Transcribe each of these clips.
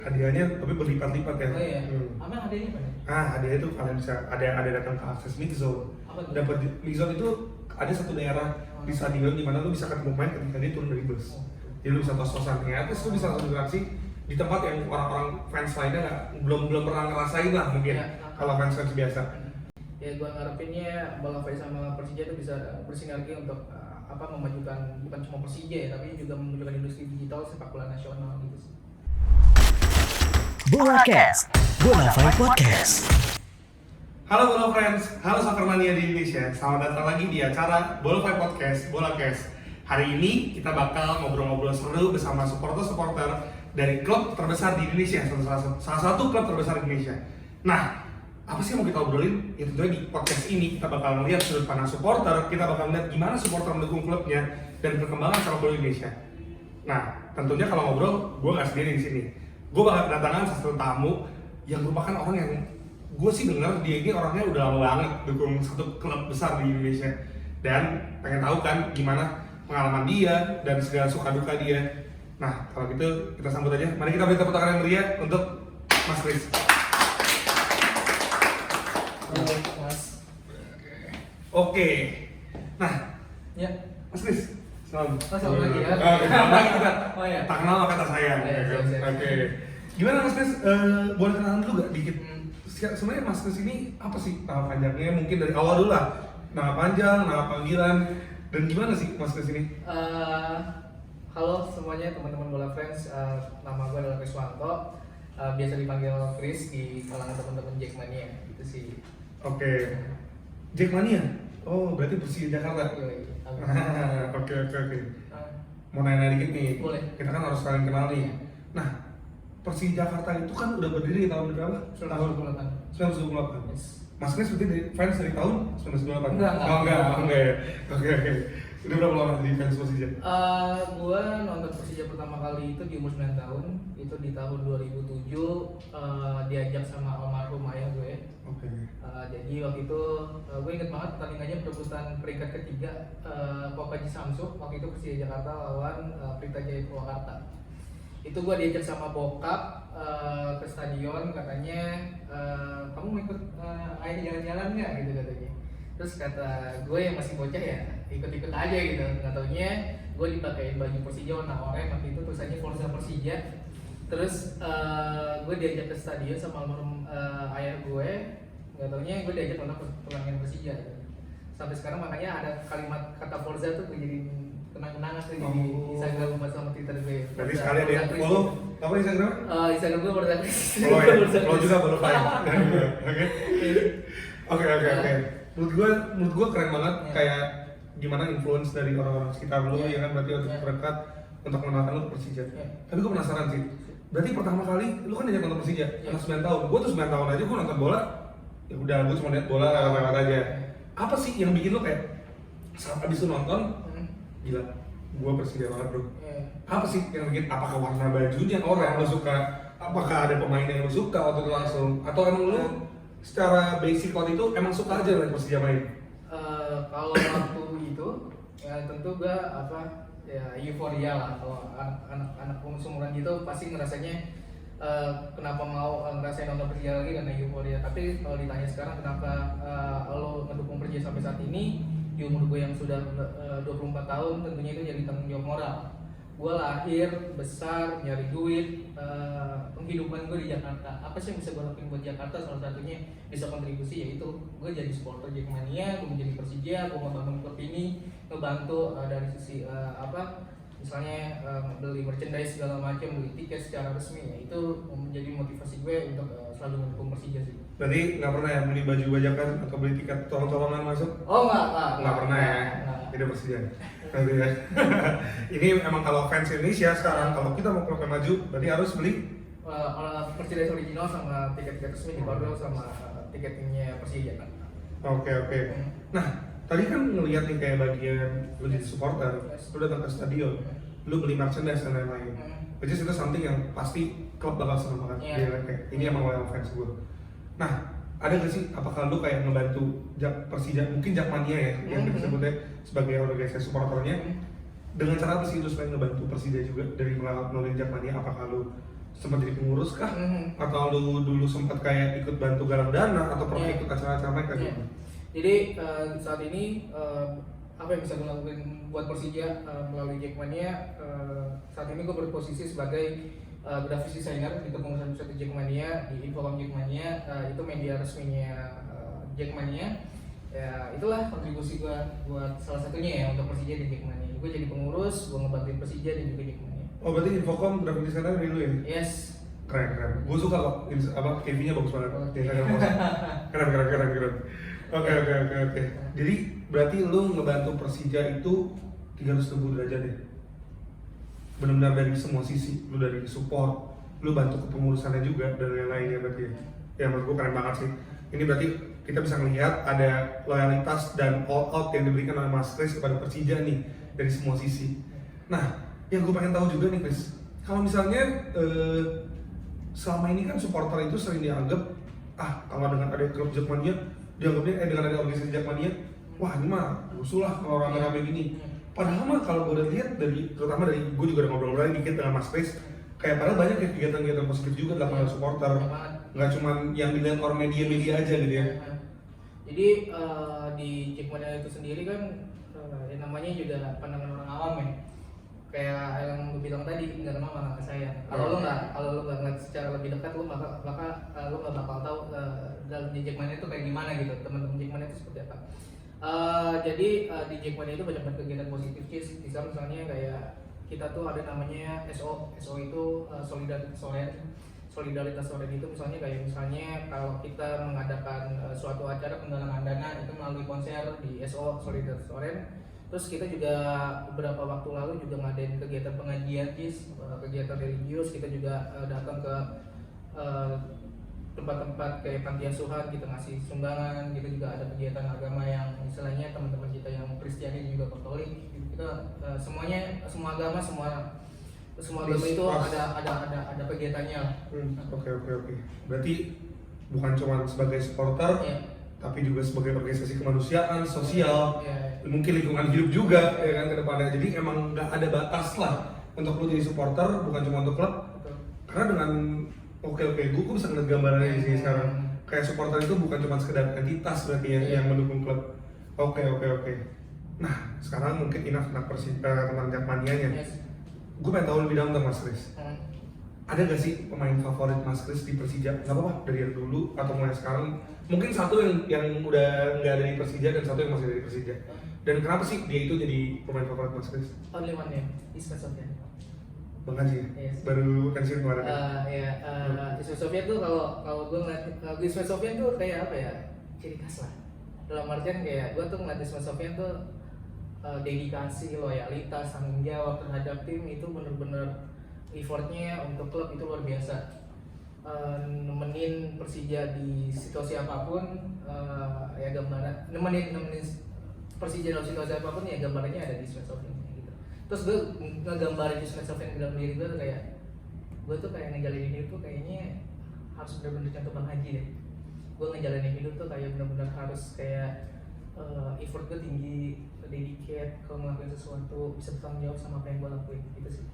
Hadiahnya tapi berlipat-lipat ya. Oh iya. Apa hadiahnya apa nih? Hadiah itu kalian bisa ada datang ke akses mix zone. Apa tuh? Dapat mix zone itu ada satu daerah di stadion di mana lu bisa ketemu pemain ketika dia turun dari bus. Jadi lu bisa tos-tosan ya, terus lu bisa langsung interaksi di tempat yang orang-orang fans lainnya belum pernah ngerasain lah mungkin. Ya, kalau fans biasa. Ya gue ngarepinnya Bola Volley sama Persija itu bisa bersinergi untuk memajukan bukan cuma Persija ya, tapi juga memajukan industri digital sepak bola nasional gitu sih. Bolacast, Bola Volley Podcast. Halo Bola Friends, halo Soccer Mania di Indonesia. Selamat datang lagi di acara Bola Volley Podcast, Bolacast. Hari ini kita bakal ngobrol-ngobrol seru bersama supporter-supporter dari klub terbesar di Indonesia, salah satu klub terbesar di Indonesia. Nah, apa sih yang mau kita obrolin? Ya tentunya di podcast ini kita bakal melihat sudut pandang supporter, kita bakal melihat gimana supporter mendukung klubnya dan perkembangan sepak bola Indonesia. Nah, tentunya kalau ngobrol, gue nggak sendiri di sini. Gue bakal kedatangan satu tamu yang merupakan orang yang gue sih dengar dia ini orangnya udah lama banget dukung satu klub besar di Indonesia dan pengen tahu kan gimana pengalaman dia dan segala suka duka dia. Nah, kalau gitu kita sambut aja. Mari kita beri tepuk tangan yang meriah untuk Mas Kris. Halo Mas. Oke. Nah, Ya. Mas Kris. Selamat lagi ya. Selamat lagi kita. Oh ya. Tak kenal maka tak sayang. Iya, siap. Oke. Gimana Mas Kris? Boleh kenalan dulu gak dikit? Sebenarnya Mas Kris ini apa sih nama panjangnya? Mungkin dari awal dulu lah. Nama panjang, nama panggilan, dan gimana sih Mas Kris ini? Halo semuanya teman-teman Bola Friends, nama gue adalah Kriswanto, biasa dipanggil Kris di kalangan teman-teman Jackmania gitu sih. Oke. Jackmania? Oh, berarti Persija Jakarta. Yoi. Oke. Mau nanya dikit nih. Boleh. Kita kan harus saling kenal nih. Nah, Persija Jakarta itu kan udah berdiri tahun berapa? Tahun 1998. Yes. Mas Kris berarti fans dari tahun 1998? Enggak. Oh, enggak ya. Oke. Udah berapa lama di fans Persija? Gue nonton Persija pertama kali itu di umur 9 tahun, itu di tahun 2007, diajak sama almarhum ayah gue. Oke. Jadi waktu itu gue inget banget pertandingannya perebutan peringkat ketiga Kopaji Samsung, waktu itu Persija Jakarta lawan Pelita Jaya Purwakarta. Itu gue diajak sama bokap ke stadion, katanya kamu mau ikut ayah jalan-jalan nggak gitu katanya. Terus kata gue yang masih bocah ya ikut-ikut aja gitu, nggak taunya gue dipakein baju Persija warna oranye waktu itu tulisannya Forza Persija. Terus gue diajak ke stadion sama almarhum ayah gue, nggak taunya gue diajak nonton pertandingan Persija gitu. Sampai sekarang makanya ada kalimat kata Forza tuh gue jadi kenang-kenangan tuh di Instagram sama Twitter gue. Berarti sekali ada yang follow apa Instagram? Instagram gue Forza Kris. Follow ya? Follow juga baru fine. Oke. Menurut gua keren banget kayak gimana influence dari orang-orang sekitar lu ya kan, berarti untuk terdekat untuk mengenalkan lu ke Persija. Tapi gua penasaran sih. Berarti pertama kali lu kan diajak nonton Persija, anak 9 tahun. Gua tuh 9 tahun aja gua nonton bola. Ya udah gua cuma lihat bola lewat-lewat aja. Apa sih yang bikin lu kayak saat abis lu nonton gila, gua Persija banget bro. Apa sih yang bikin, apakah warna bajunya orang lu suka? Apakah ada pemain yang lu suka waktu itu langsung? Atau emang lu secara basic waktu itu emang suka aja dengan Persija main? Kalau waktu itu ya tentu gue euforia lah. Kalau anak seumuran gitu pasti ngerasanya kenapa mau ngerasain nonton Persija lagi karena euforia. Tapi kalau ditanya sekarang kenapa lo ngedukung Persija sampai saat ini di umur gue yang sudah 24 tahun, tentunya itu jadi tanggung jawab moral. Gue lahir, besar, nyari duit, penghidupan gue di Jakarta. Apa sih yang bisa gue lakuin buat Jakarta? Salah satunya bisa kontribusi, yaitu gue jadi supporter Jackmania, gue menjadi Persija, gue ngebangun klub ini, ngebantu dari sisi misalnya beli merchandise segala macam, beli tiket secara resmi, ya itu menjadi motivasi gue untuk selalu mendukung Persija sih. Berarti nggak pernah ya beli baju bajakan atau beli tiket tolong-tolongan masuk? Oh nggak pernah ya, tidak Persija. Berarti ya. Ini emang kalau fans Indonesia sekarang kalau kita mau klubnya maju, berarti harus beli merchandise original sama tiket-tiket resmi dibanderol sama tiketnya Persija kan. Oke. Nah, tadi kan ngeliat nih kayak bagian lu jadi supporter, lu datang ke stadion, lu beli merchandise dan lain-lain. Which is itu something yang pasti klub bakal seneng banget. Dia kayak ini emang loyal fans gue. Nah, ada gak sih, apakah lu kayak ngebantu Persija, mungkin Jackmania ya, yang kita sebutnya sebagai organisasi supporternya, dengan cara apa sih lu supaya ngebantu Persija juga dari melalui Jackmania? Apakah lu sempat jadi pengurus kah? Atau lu dulu sempat kayak ikut bantu galang dana atau pernah ikut acara-acara mereka gitu? Jadi saat ini apa yang bisa gue lakukan buat Persija melalui Jackmania, saat ini gue berposisi sebagai graphic designer di kepengurusan pusat Jackmania, di Infocom Jackmania, itu media resminya Jackmania. Ya itulah kontribusi gue buat salah satunya ya untuk Persija di Jackmania. Gue jadi pengurus, gue ngebantuin Persija dan juga Jackmania. Oh berarti Infocom graphic designer dari lu ya? Yes. Keren. Gue suka kok, TV-nya bagus banget. Keren. Oke. Jadi berarti lu ngebantu Persija itu 360 derajat ya? Benar-benar dari semua sisi, lu dari support, lu bantu kepengurusannya juga dan lain-lainnya berarti ya? Ya menurut gue keren banget sih. Ini berarti kita bisa melihat ada loyalitas dan all out yang diberikan oleh Mas Kris kepada Persija nih dari semua sisi. Nah, yang gue pengen tahu juga nih Kris, kalau misalnya selama ini kan supporter itu sering dianggap kalau dengan ada klub Jackmania dianggapnya dengan ada organisasi Jackmania, wah ini mah musuh lah kalau rame-rame gini. Padahal mah kalau gue udah lihat terutama dari gue juga udah ngobrol-ngobrol dikit dengan Mas Kris, kayak padahal banyak ya kegiatan-kegiatan positif juga dilakukan oleh supporter, nggak cuma yang dilihat orang media-media aja gitu ya. Jadi di Jackmania itu sendiri kan yang namanya juga pandangan orang awam ya. Kayak yang lu bilang tadi, nggak kenal sama saya. Kalau lu nggak ngeliat secara lebih dekat, lu nggak bakal tahu dalam di Jackmania itu kayak gimana gitu, teman-teman Jackmania itu seperti apa. Jadi di Jackmania itu banyak banget kegiatan positif sih. Misalnya kayak kita tuh ada namanya SO itu solidaritas Soren itu misalnya kalau kita mengadakan suatu acara penggalangan dana itu melalui konser di SO Solidaritas Soren. Terus kita juga beberapa waktu lalu juga ngadain kegiatan pengajian kegiatan religius. Kita juga datang ke tempat-tempat kayak panti asuhan, kita ngasih sumbangan. Kita juga ada kegiatan agama yang istilahnya teman-teman kita yang Kristiani juga Katolik. Kita semua agama itu ada kegiatannya lah. Oke. Berarti bukan cuma sebagai supporter, tapi juga sebagai organisasi kemanusiaan, sosial, mungkin lingkungan hidup juga ya kan ke depannya. Jadi emang nggak ada batas lah untuk lu jadi supporter, bukan cuma untuk klub. Karena dengan gue bisa ngeliat gambarannya di sini sekarang. Kayak supporter itu bukan cuma sekedar entitas berarti ya yang mendukung klub. Oke. Nah sekarang mungkin tentang Jackmania-nya. Gue pengen tahu lebih dalam tentang Mas Kris. Ada gak sih pemain favorit Mas Kris di Persija? Gak apa-apa, dari yang dulu atau mulai sekarang. Mungkin satu yang udah nggak ada di Persija dan satu yang masih ada di Persija. Dan kenapa sih dia itu jadi pemain favorit Mas Kris? Only one name, Ismet Sofyan. Bang Haji, baru pensiun kemarin. Ismet Sofyan tuh kalau gue ngeliat Ismet Sofyan tuh kayak apa ya? Ciri khas lah. Dalam artian kayak gue tuh ngeliat Ismet Sofyan tuh dedikasi, loyalitas, tanggung jawab terhadap tim itu bener-bener effortnya untuk klub itu luar biasa. Nemenin Persija di situasi apapun, ya gambaran nemenin Persija dalam situasi apapun ya gambarannya ada di Ismet Sofyan gitu. Terus gue ngegambarin Ismet Sofyan dalam diri gue tuh kayak gue tuh kayak ngejalanin hidup tuh kayaknya harus bener-bener contoh Bang Haji deh. Gue ngejalanin hidup tuh kayak bener-bener harus kayak effort gue tinggi, dedicate, kalau ngelakuin sesuatu bisa bertanggung jawab sama apa yang gue lakuin gitu sih.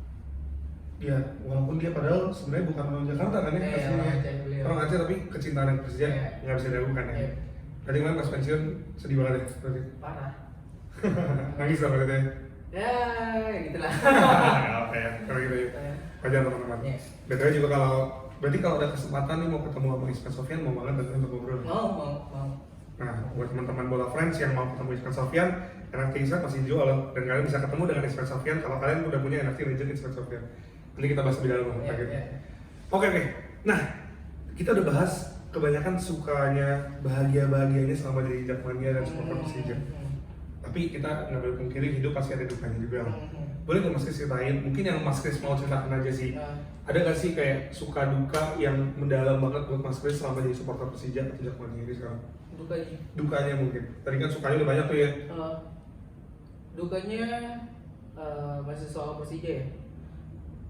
Ya, walaupun dia padahal sebenarnya bukan orang Jakarta kan ya, aslinya orang Aceh, tapi kecintaan yang Persija nggak bisa diragukan ya. Tadi kan pas pensiun sedih banget ya, berarti. Parah. Nangis lah berarti. Ya, gitulah. Apa ya, kalau gitu ya. Wajar teman-teman. Betul juga berarti kalau ada kesempatan nih mau ketemu sama Ismet Sofyan, mau banget datang untuk ngobrol. Mau. Nah, buat teman-teman bola friends yang mau ketemu Ismet Sofyan, NFT Ismet masih jual dan kalian bisa ketemu dengan Ismet Sofyan kalau kalian udah punya NFT Legend Ismet Sofyan. Nanti kita bahas lebih dalam Oke. Nah, kita udah bahas kebanyakan sukanya, bahagianya selama di Jackmania dan supporter Persija. Tapi kita nggak boleh pungkiri hidup pasti ada dukanya juga lah. Boleh nggak Mas Kris ceritain? Mungkin yang Mas Kris mau ceritakan aja sih. Ada nggak sih kayak suka duka yang mendalam banget buat Mas Kris selama jadi supporter Persija atau Jackmania ini sekarang? Dukanya mungkin. Tadi kan sukanya udah banyak tuh ya. Dukanya masih soal Persija ya.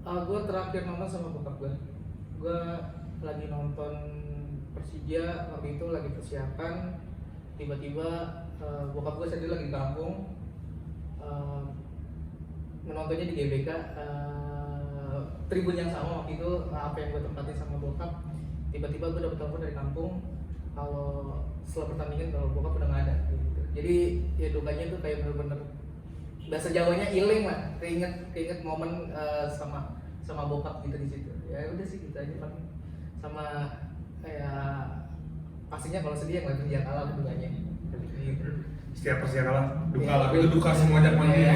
Gue terakhir nonton sama bokap gue. Gue lagi nonton Persija waktu itu lagi persiapan. Tiba-tiba bokap gue sendiri lagi di kampung. Menontonnya di GBK. tribun yang sama waktu itu, apa yang gue tempatin sama bokap. Tiba-tiba gue dapet telepon dari kampung kalau setelah pertandingan kalau bokap udah nggak ada gitu. Jadi ya dukanya tuh kayak bener-bener bahasa Jawanya iling lah, keinget momen sama bokap gitu di situ. Ya udah sih gitu aja paling. Sama kayak pastinya kalau sedih yang lagi kalah dukanya. Gitu. Setiap Persija kalah duka lah, itu duka semua Jakmania.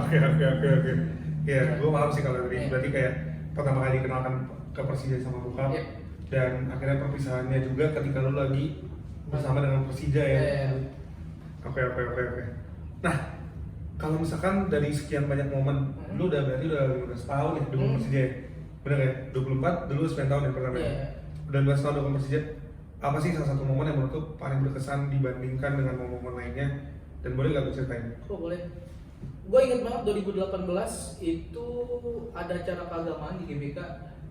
Oke. Ya, gue paham sih kalau tadi. Berarti kayak pertama kali dikenalkan ke Persija sama bokap, dan akhirnya perpisahannya juga ketika lu lagi bersama dengan Persija ya. Oke. Nah, kalau misalkan dari sekian banyak momen, lu berarti udah 15 tahun ya dukung Persija ya? Bener ya? 24, dulu 9 tahun ya pertama ya? Udah 12 tahun dukung Persija. Apa sih salah satu momen yang menurut lu paling berkesan dibandingkan dengan momen-momen lainnya? Dan boleh gak lu ceritain? Oh boleh. Gue inget banget 2018 itu ada acara keagamaan di GBK.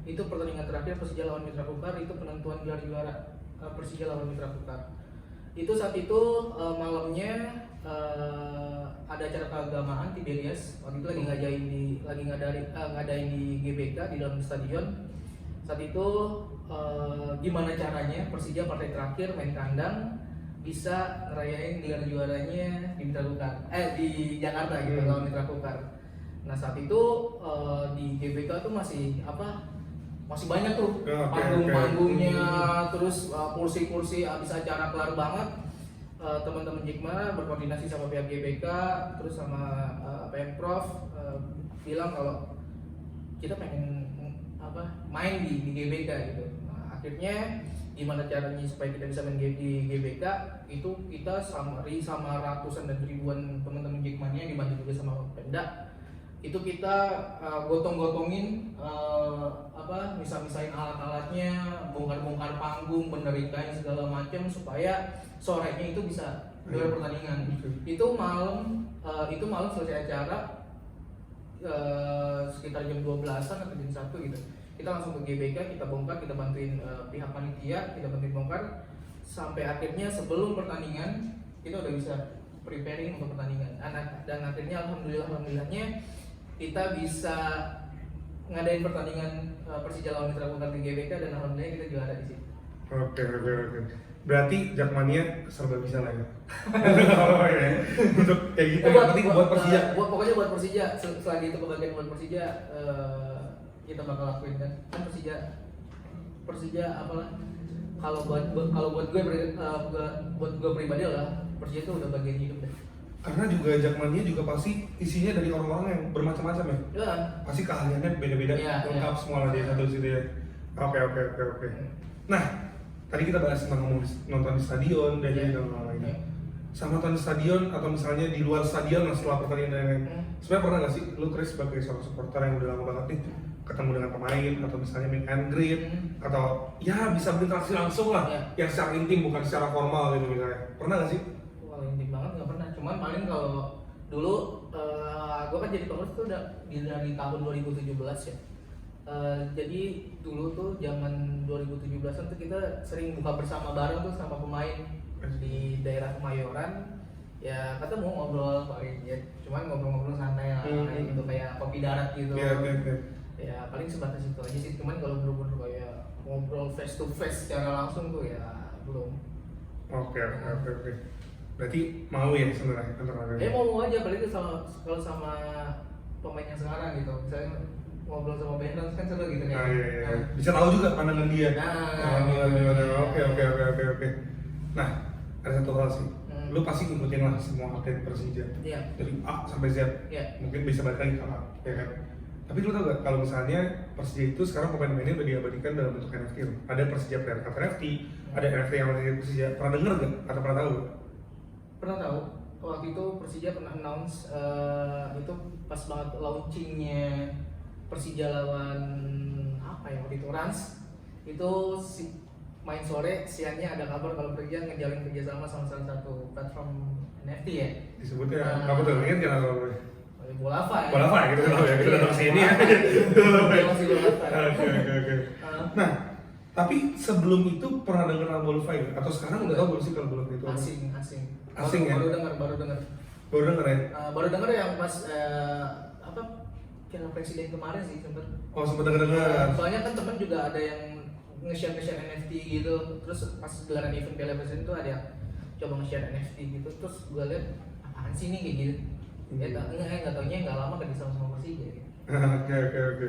Itu pertandingan terakhir Persija lawan Mitra Kukar, itu penentuan gelar juara Persija lawan Mitra Kukar. Itu saat itu malamnya ada acara keagamaan Tiberias. Waktu itu lagi ngadain di GBK di dalam stadion. Saat itu gimana caranya Persija partai terakhir main kandang bisa ngerayain gelar juaranya di Mitra Kukar, di Jakarta gitu lawan Mitra Kukar. Nah saat itu di GBK tuh masih banyak tuh panggung-panggungnya, terus kursi-kursi abis acara kelar banget. Teman-teman Jikma berkoordinasi sama pihak GBK, terus sama Pemprov bilang kalau kita pengen main di GBK gitu. Nah, akhirnya gimana caranya supaya kita bisa main di GBK itu kita sama ratusan dan ribuan teman-teman Jikmania dibantu juga sama Pemda. Itu kita gotong-gotongin misah-misahin alat-alatnya, bongkar-bongkar panggung, benerin kain segala macam supaya sorenya itu bisa gelar pertandingan. Itu malam selesai acara sekitar jam 12-an atau jam 1 gitu. Kita langsung ke GBK, kita bongkar, kita bantuin pihak panitia, kita bantuin bongkar sampai akhirnya sebelum pertandingan kita udah bisa preparing untuk pertandingan. Dan akhirnya alhamdulillahnya kita bisa ngadain pertandingan Persija lawan Mitra Kukar di GBK dan alhamdulillah kita juara di situ. Oke. Berarti Jakmania serba bisa lah ya. Untuk kayak gitu. Buat Persija. Pokoknya buat Persija. Selagi itu kebagian buat Persija, kita bakal lakuin kan. Kan Persija apalah. Kalau buat gue pribadi lah, Persija itu udah bagian hidup deh. Karena juga Jakmania juga pasti isinya dari orang-orang yang bermacam-macam ya. Iya. Pasti keahliannya beda-beda, lengkap semua lah di satu situ ya. Oke. Nah, tadi kita bahas tentang nonton di stadion dan juga hal lainnya. Sama nonton di stadion atau misalnya di luar stadion setelah pertandingan. Sebenarnya pernah nggak sih lu Chris sebagai seorang supporter yang udah lama banget nih ketemu dengan pemain atau misalnya meet and greet atau ya bisa berinteraksi langsung lah yang secara intim bukan secara formal gitu misalnya. Pernah nggak sih? Wah intim banget nggak pernah. Cuman paling kalau dulu gue kan jadi pengurus tuh udah dari tahun 2017 ya. Jadi dulu tuh zaman 2017an tuh kita sering buka bersama bareng tuh sama pemain di daerah Kemayoran. Ya ketemu ngobrol paling ya, cuman ngobrol-ngobrol santai lah gitu kayak kopi darat gitu. Ya paling sebatas itu aja sih. Cuman kalau bener-bener kayak ngobrol face to face secara langsung tuh ya belum. Oke. Berarti mau ya sebenarnya untuk mau aja apalagi kalau sama pemain yang sekarang gitu. Misalnya ngobrol sama Bendan kan seru gitu kan. Iya. Bisa tahu juga pandangan dia. Oke. Nah, ada satu hal sih. Lu pasti ngikutin lah semua update Persija. Dari A sampai Z. Mungkin bisa balik lagi ke A, ya kan? Tapi lu tau gak kalau misalnya Persija itu sekarang pemain-pemainnya udah diabadikan dalam bentuk NFT. Ada Persija Player Card NFT, ada NFT yang dari Persija. Pernah denger gak? Atau pernah tahu? Pernah tahu. Waktu itu Persija pernah announce itu pas banget launchingnya Persija lawan waktu itu Rans. Itu main sore, siangnya ada kabar kalau Persija ngejalin kerjasama sama salah satu platform NFT ya. Disebutnya apa tuh? Ingat jangan kalau Bolafa gitu ya, kita datang sini ya. Oke. Nah, tapi sebelum itu pernah dengar nama Bolafa ya? Atau sekarang udah tahu belum sih kalau Bolafa itu? Asing ya? Baru dengar Baru dengar ya? Baru dengar yang pas Piala Presiden kemarin sih sempet. Oh sempet denger. Soalnya kan temen juga ada yang nge-share NFT gitu. Terus pas gelaran event Piala Presiden tuh ada yang coba nge-share NFT gitu. Terus gue liat apaan sih nih kayak gitu. Ya nggak taunya nggak lama kan sama Persija. Gitu. Oke.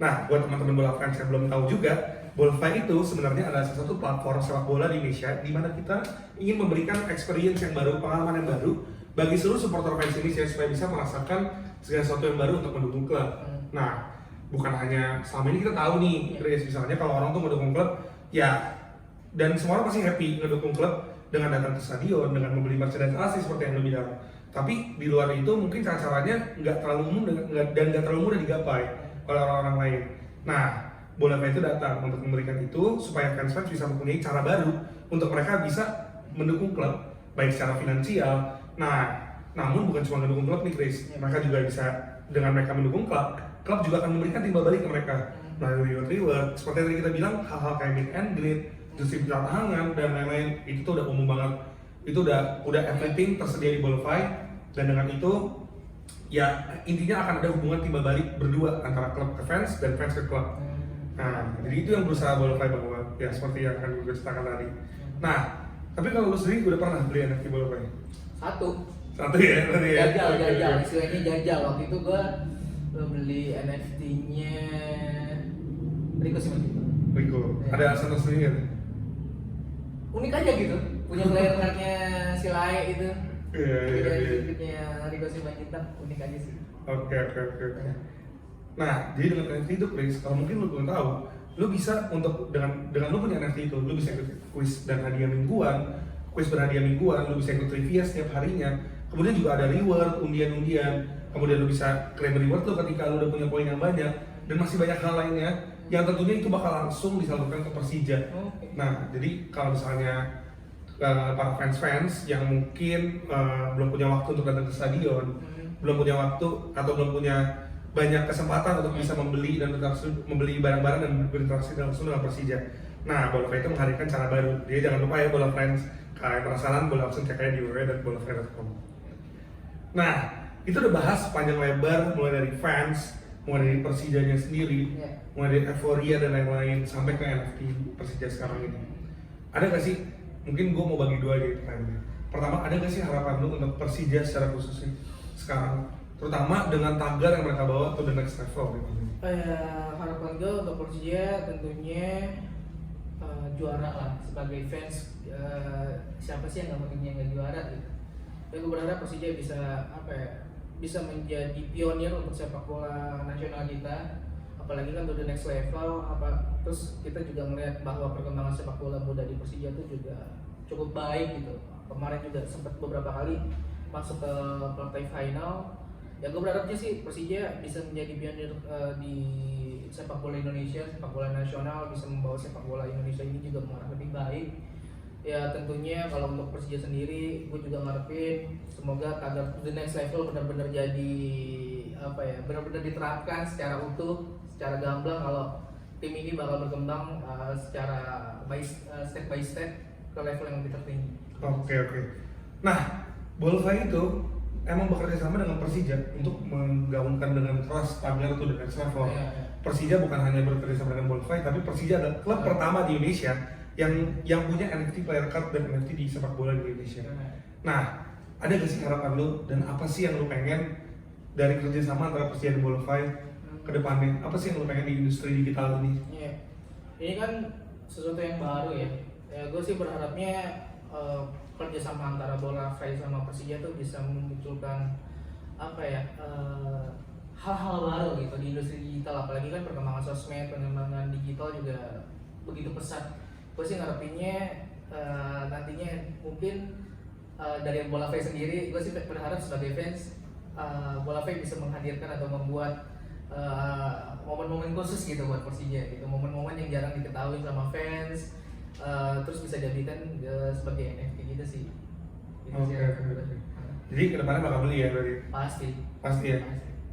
Nah, buat teman-teman bola fans yang belum tahu juga, Bolafy itu sebenarnya adalah salah satu platform sepak bola di Indonesia di mana kita ingin memberikan experience yang baru, pengalaman yang baru bagi seluruh supporter fans Indonesia supaya bisa merasakan segala sesuatu yang baru untuk mendukung klub. Nah, bukan hanya selama ini kita tahu nih, Chris, misalnya kalau orang tuh mendukung klub, ya dan semua orang pasti happy ngedukung klub dengan datang ke stadion, dengan membeli merchandise asli seperti yang lo bilang. Tapi di luar itu mungkin cara-caranya nggak terlalu umum dan nggak terlalu mudah digapai oleh orang-orang lain. Nah, Bolafy itu datang untuk memberikan itu supaya fans-fans bisa mempunyai cara baru untuk mereka bisa mendukung klub baik secara finansial. Nah, namun bukan cuma mendukung klub nih Chris, mereka juga bisa dengan mereka mendukung klub juga akan memberikan timbal balik ke mereka melalui reward. Seperti yang kita bilang, hal-hal kayak meet and greet, jersey tangan dan lain-lain itu tuh udah umum banget. Itu udah everything tersedia di Bolafy dan dengan itu ya intinya akan ada hubungan timbal balik berdua antara klub ke fans dan fans ke klub. Nah, jadi itu yang berusaha Bolafy bahwa ya seperti yang akan gue ceritakan tadi. Nah, tapi kalau lu sendiri udah pernah beli NFT Bolafy? Satu Ya, berarti ya. Jajal, istilahnya jajal. Waktu itu gue beli NFT-nya Rico Simanjuntak. Rico, Ya. ada alasan tersendiri nggak? Unik aja gitu, punya player-nya si Lae itu. Iya. Punya Rico Simanjuntak, unik aja sih. Oke. Nah, jadi dengan NFT itu, Chris, kalau mungkin lu belum tahu, lu bisa untuk dengan lu punya NFT itu, lu bisa ikut kuis dan hadiah mingguan, kuis berhadiah mingguan, lu bisa ikut trivia setiap harinya. Kemudian juga ada reward, undian-undian. Kemudian lu bisa claim reward lu ketika lu udah punya poin yang banyak dan masih banyak hal lainnya yang tentunya itu bakal langsung disalurkan ke Persija. Nah, jadi kalau misalnya para fans yang mungkin belum punya waktu untuk datang ke stadion, belum punya waktu atau belum punya banyak kesempatan untuk bisa membeli dan membeli barang-barang dan berinteraksi langsung dengan Persija. Nah, Bolafy itu menghadirkan cara baru. Jadi jangan lupa ya bola friends, kalian penasaran boleh langsung cek aja di www.bolafy.com. Nah, itu udah bahas panjang lebar mulai dari fans, mulai dari Persijanya sendiri, mulai dari euforia dan lain-lain sampai ke NFT Persija sekarang ini. Ada gak sih? Mungkin gue mau bagi dua gitu pertanyaannya. Pertama, ada gak sih harapan lu untuk Persija secara khusus sekarang? Terutama dengan tagar yang mereka bawa to the next level gitu. Harapan gue untuk Persija tentunya juara lah sebagai fans. Siapa sih yang nggak juara gitu. Ya gue berharap Persija bisa menjadi pionir untuk sepak bola nasional kita, apalagi kan to the next level. Terus kita juga melihat bahwa perkembangan sepak bola muda di Persija itu juga cukup baik gitu. Kemarin juga sempat beberapa kali masuk ke partai final. Ya gue berharapnya sih Persija bisa menjadi pionir di sepak bola Indonesia, sepak bola nasional, bisa membawa sepak bola Indonesia ini juga mengarah lebih baik. Ya tentunya kalau untuk Persija sendiri, gue juga ngarepin semoga tagar the next level benar-benar jadi benar-benar diterapkan secara utuh, secara gamblang kalau tim ini bakal berkembang secara step by step ke level yang lebih tertinggi. Oke. Nah, Bolafy itu emang bekerja sama dengan Persija untuk menggaungkan dengan keras tagar itu the next level. Persija bukan hanya bekerja sama dengan Bolafy, tapi Persija adalah klub pertama di Indonesia yang punya NFT player card dan NFT di sepak bola di Indonesia. Nah, ada gak sih harapan lu dan apa sih yang lu pengen dari kerjasama antara Persija dan Bolafy ke depannya? Apa sih yang lu pengen di industri digital ini? Ini kan sesuatu yang baru ya. Gue sih berharapnya kerjasama antara Bolafy sama Persija tuh bisa memunculkan hal-hal baru gitu di industri digital, apalagi kan perkembangan sosmed, perkembangan digital juga begitu pesat. Gue sih ngarepinnya nantinya mungkin dari Bolafy sendiri, gue sih berharap sebagai fans Bolafy bisa menghadirkan atau membuat momen-momen khusus gitu buat Persija gitu, momen-momen yang jarang diketahui sama fans. Terus bisa jadikan sebagai NFT gitu sih. Jadi kedepannya bakal beli ya berarti? Pasti ya?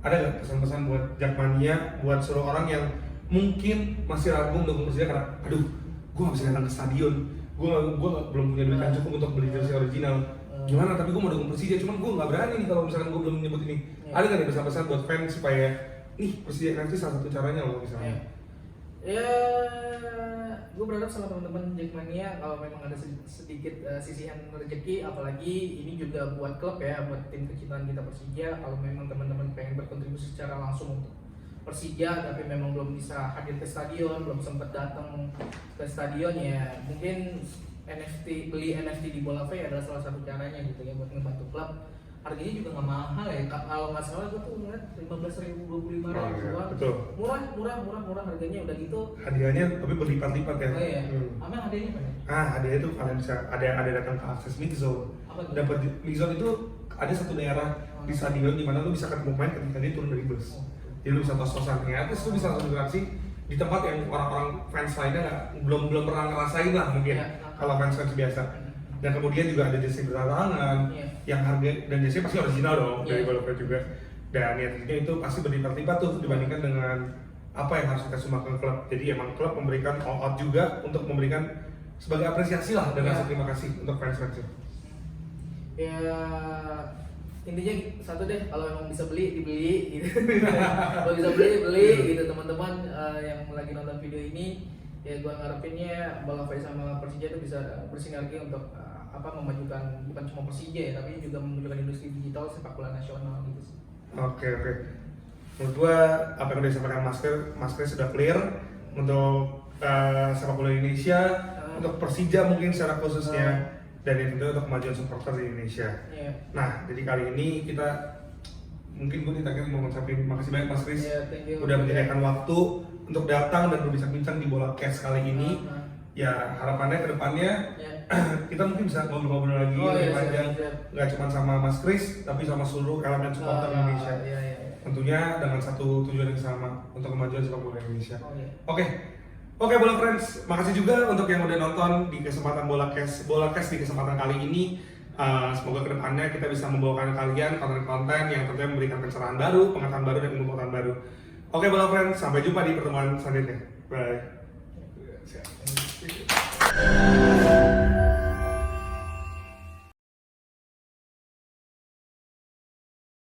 Ada gak pesan-pesan buat Jakmania, buat seluruh orang yang mungkin masih ragu untuk Persija karena aduh, gue gak bisa datang ke stadion, gue belum punya duit yang cukup untuk beli jersey original, gimana tapi gue mau dukung Persija, cuman gue gak berani nih kalau misalkan gue belum menyebut ini. Ada gak nih pesan-pesan buat fans supaya nih Persija NFT salah satu caranya loh misalnya. Ya, gue berharap sama teman-teman Jackmania kalau memang ada sedikit sisihan rezeki, apalagi ini juga buat klub ya, buat tim kecintaan kita Persija. Kalau memang teman-teman pengen berkontribusi secara langsung untuk Persija, tapi memang belum bisa hadir ke stadion, belum sempat datang ke stadion ya, mungkin beli NFT di Bolafay adalah salah satu caranya gitu ya buat ngebantu klub. Harganya juga nggak mahal ya, kalau nggak salah gue tuh ngeliat 15.000, 25.000 Betul. murah harganya udah gitu. Hadiahnya tapi berlipat-lipat ya. Oh iya. Apa hadiahnya apa? Hadiahnya tuh kalian bisa ada datang ke akses mix zone. Apa tuh? Dapat mix zone itu ada satu daerah di stadion di mana lu bisa ketemu pemain ketika dia turun dari bus. Jadi lu bisa tos-tosan ya, terus lu bisa langsung interaksi di tempat yang orang-orang fans lainnya belum pernah ngerasain lah mungkin kalau fans biasa. Dan kemudian juga ada jersey bertangan yang harga dan jersey pasti original dong dari Bolafay juga. Dan ya tentunya itu pasti berlipat-lipat tuh dibandingkan dengan apa yang harus kita sumbangkan klub. Jadi emang klub memberikan all out juga untuk memberikan sebagai apresiasi lah dan rasa terima kasih untuk fans-fansnya. Ya intinya satu deh, kalau emang bisa beli dibeli gitu. Kalau bisa beli gitu teman-teman yang lagi nonton video ini, ya gue ngarepinnya Bolafay sama Persija itu bisa bersinergi untuk memajukan bukan cuma Persija ya, tapi juga memajukan industri digital sepak bola nasional gitu sih. Oke. Menurut gua apa yang udah disampaikan Mas Kris sudah clear untuk sepak bola Indonesia, untuk Persija mungkin secara khususnya, dan yang tentu untuk kemajuan supporter di Indonesia. Nah, jadi kali ini kita mungkin gue terakhir mau ngucapin makasih banyak Mas Kris udah menyediakan waktu untuk datang dan berbincang-bincang di Bola Cash kali ini. Ya harapannya ke depannya kita mungkin bisa ngobrol-ngobrol lagi lebih panjang, nggak cuma sama Mas Kris tapi sama seluruh elemen supporter Indonesia. Tentunya dengan satu tujuan yang sama untuk kemajuan sepak bola Indonesia. Oke, Bola Friends, makasih juga untuk yang udah nonton di kesempatan Bola Cash di kesempatan kali ini. Semoga kedepannya kita bisa membawakan kalian konten-konten yang tentunya memberikan pencerahan baru, pengetahuan baru, dan pengetahuan baru. Oke, Bola Friends, sampai jumpa di pertemuan selanjutnya. Bye.